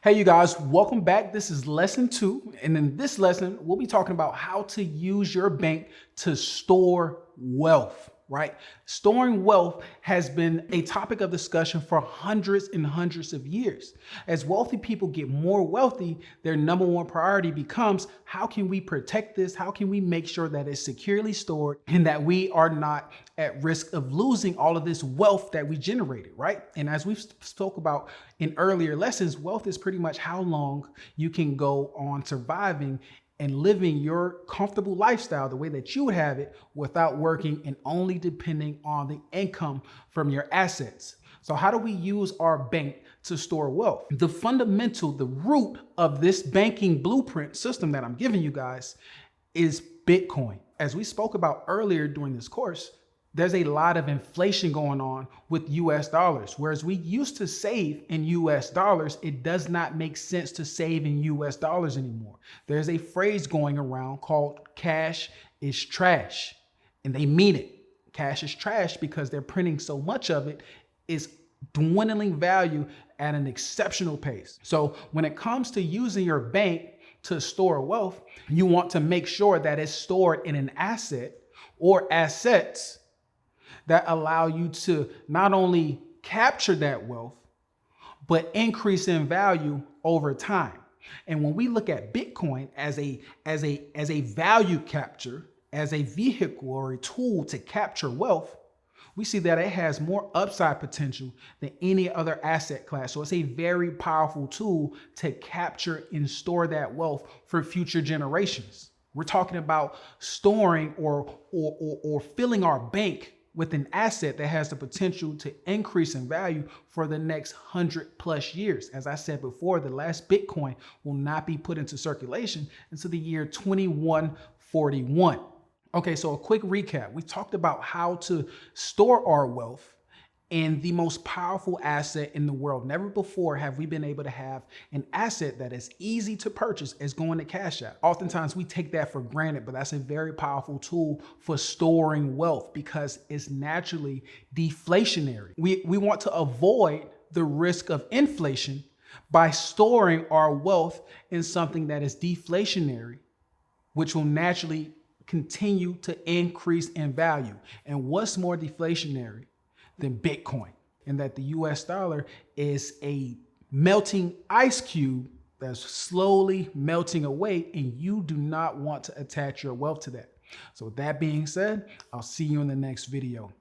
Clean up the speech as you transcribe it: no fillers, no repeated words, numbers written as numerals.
Hey, you guys, welcome back. This is lesson 2. And in this lesson, we'll be talking about how to use your bank to store wealth, right? Storing wealth has been a topic of discussion for hundreds and hundreds of years. As wealthy people get more wealthy, their number one priority becomes, how can we protect this? How can we make sure that it's securely stored and that we are not at risk of losing all of this wealth that we generated, right? And as we've spoke about in earlier lessons, wealth is pretty much how long you can go on surviving and living your comfortable lifestyle the way that you would have it without working and only depending on the income from your assets. So how do we use our bank to store wealth? The root of this banking blueprint system that I'm giving you guys is Bitcoin. As we spoke about earlier during this course, there's a lot of inflation going on with US dollars. Whereas we used to save in US dollars, it does not make sense to save in US dollars anymore. There's a phrase going around called cash is trash. And they mean it. Cash is trash because they're printing so much of it, it's dwindling value at an exceptional pace. So when it comes to using your bank to store wealth, you want to make sure that it's stored in an asset or assets that allow you to not only capture that wealth, but increase in value over time. And when we look at Bitcoin as a value capture, as a vehicle or a tool to capture wealth, we see that it has more upside potential than any other asset class. So it's a very powerful tool to capture and store that wealth for future generations. We're talking about storing or filling our bank with an asset that has the potential to increase in value for the next 100+ years. As I said before, the last Bitcoin will not be put into circulation until the year 2141. Okay, so a quick recap. We talked about how to store our wealth in the most powerful asset in the world. Never before have we been able to have an asset that is easy to purchase as going to Cash App. Oftentimes we take that for granted, but that's a very powerful tool for storing wealth because it's naturally deflationary. We want to avoid the risk of inflation by storing our wealth in something that is deflationary, which will naturally continue to increase in value. And what's more deflationary than Bitcoin? And that the US dollar is a melting ice cube that's slowly melting away, and you do not want to attach your wealth to that. So with that being said, I'll see you in the next video.